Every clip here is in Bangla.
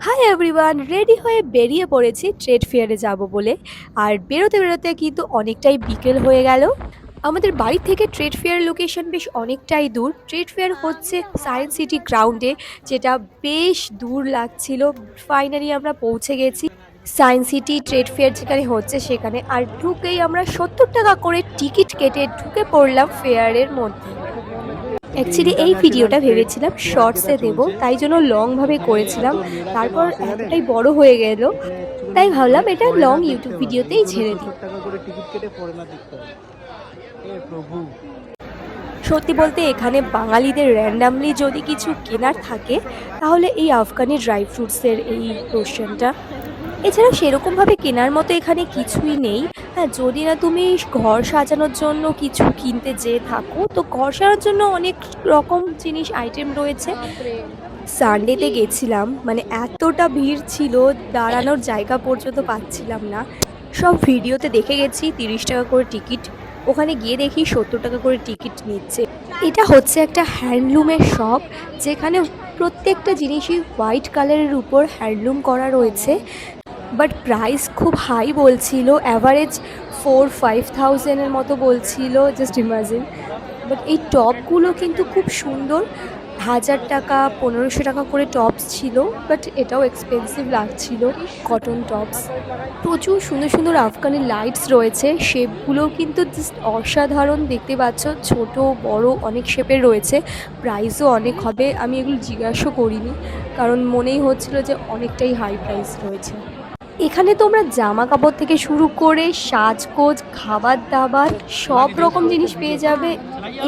হাই এভরিওয়ান, রেডি হয়ে বেরিয়ে পড়েছি ট্রেড ফেয়ারে যাব বলে। আর বেরোতে বেরোতে কিন্তু অনেকটাই বিকেল হয়ে গেল। আমাদের বাড়ি থেকে ট্রেড ফেয়ার লোকেশন বেশ অনেকটাই দূর। ট্রেড ফেয়ার হচ্ছে সায়েন্স সিটি গ্রাউন্ডে, যেটা বেশ দূর লাগছিল। ফাইনালি আমরা পৌঁছে গেছি সায়েন্স সিটি ট্রেড ফেয়ার যেখানে হচ্ছে সেখানে। আর ঢুকেই আমরা 70 টাকা করে টিকিট কেটে ঢুকে পড়লাম ফেয়ারের মধ্যে। অ্যাকচুয়ালি এই ভিডিওটা ভেবেছিলাম শর্টসে দেব, তাই জন্য লংভাবে করেছিলাম। তারপর এতটাই বড় হয়ে গেল, তাই ভাবলাম এটা লং ইউটিউব ভিডিওতেই ছেড়ে দিই। সত্যি বলতে এখানে বাঙালিদের র্যান্ডামলি যদি কিছু কেনার থাকে তাহলে এই আফগানি ড্রাই ফ্রুটসের এই পোর্শনটা। এছাড়া সেরকমভাবে কেনার মতো এখানে কিছুই নেই। হ্যাঁ, যদি না তুমি ঘর সাজানোর জন্য কিছু কিনতে যেয়ে থাকো, তো ঘর সাজানোর জন্য অনেক রকম জিনিস আইটেম রয়েছে। সানডেতে গেছিলাম, মানে এতটা ভিড় ছিল, দাঁড়ানোর জায়গা পর্যন্ত পাচ্ছিলাম না। সব ভিডিওতে দেখে গেছি 30 টাকা করে টিকিট, ওখানে গিয়ে দেখি 70 টাকা করে টিকিট নিচ্ছে। এটা হচ্ছে একটা হ্যান্ডলুমের শপ, যেখানে প্রত্যেকটা জিনিসই হোয়াইট কালারের উপর হ্যান্ডলুম করা রয়েছে। বাট প্রাইস খুব হাই বলছিল, অ্যাভারেজ 4-5 থাউজেন্ডের মতো বলছিল, জাস্ট ইমাজিন। বাট এই টপগুলো কিন্তু খুব সুন্দর। 1000 টাকা 1500 টাকা করে টপস ছিল, বাট এটাও এক্সপেন্সিভ লাগছিল। কটন টপস, প্রচুর সুন্দর সুন্দর আফগানি লাইটস রয়েছে। শেপগুলোও কিন্তু জাস্ট অসাধারণ, দেখতে পাচ্ছ ছোট বড় অনেক শেপের রয়েছে। প্রাইসও অনেক হবে, আমি এগুলো জিজ্ঞাসাও করিনি কারণ মনেই হচ্ছিল যে অনেকটাই হাই প্রাইস রয়েছে। এখানে তোমরা জামা কাপড় থেকে শুরু করে সাজগোজ, খাবার দাবার সব রকম জিনিস পেয়ে যাবে।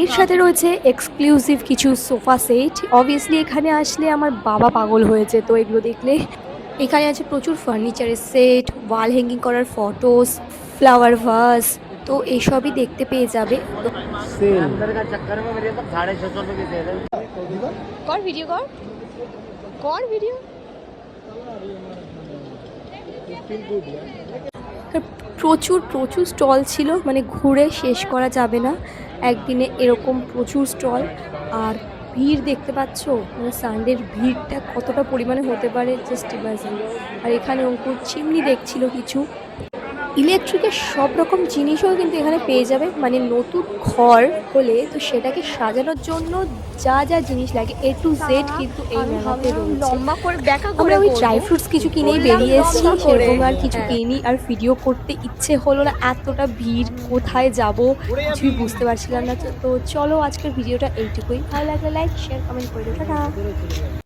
এর সাথে রয়েছে এক্সক্লুসিভ কিছু সোফা সেট। অবভিয়াসলি এখানে আসলে আমার বাবা পাগল হয়েছে তো এগুলো দেখলে। এখানে আছে প্রচুর ফার্নিচারের সেট, ওয়াল হ্যাঙ্গিং করার ফটোস, ফ্লাওয়ার ভাস, তো এসবই দেখতে পেয়ে যাবে। কর ভিডিও, কর কর ভিডিও। প্রচুর প্রচুর স্টল ছিল, মানে ঘুরে শেষ করা যাবে না একদিনে, এরকম প্রচুর স্টল। আর ভিড় দেখতে পাচ্ছ, মানে সানডের ভিড়টা কতটা পরিমাণে হতে পারে, জাস্ট ইমাজিন। আর এখানে অঙ্কুর চিমনি দেখছিল কিছু। ইলেকট্রিকের সব রকম জিনিসও কিন্তু এখানে পেয়ে যাবে, মানে নতুন ঘর হলে তো সেটাকে সাজানোর জন্য যা যা জিনিস লাগে A to Z কিন্তু এই মেলাতে রয়েছে। আমরা ওই ড্রাই ফ্রুটস কিছু কিনেই বেরিয়ে এসেছি, সেরকম আর কিছু কিনি। আর ভিডিও করতে ইচ্ছে হলো না, এতটা ভিড়, কোথায় যাব কিছুই বুঝতে পারছিলাম না। তো চলো আজকের ভিডিওটা এইটুকুই। ভালো লাগলে লাইক শেয়ার কমেন্ট করে দিও। টাটা।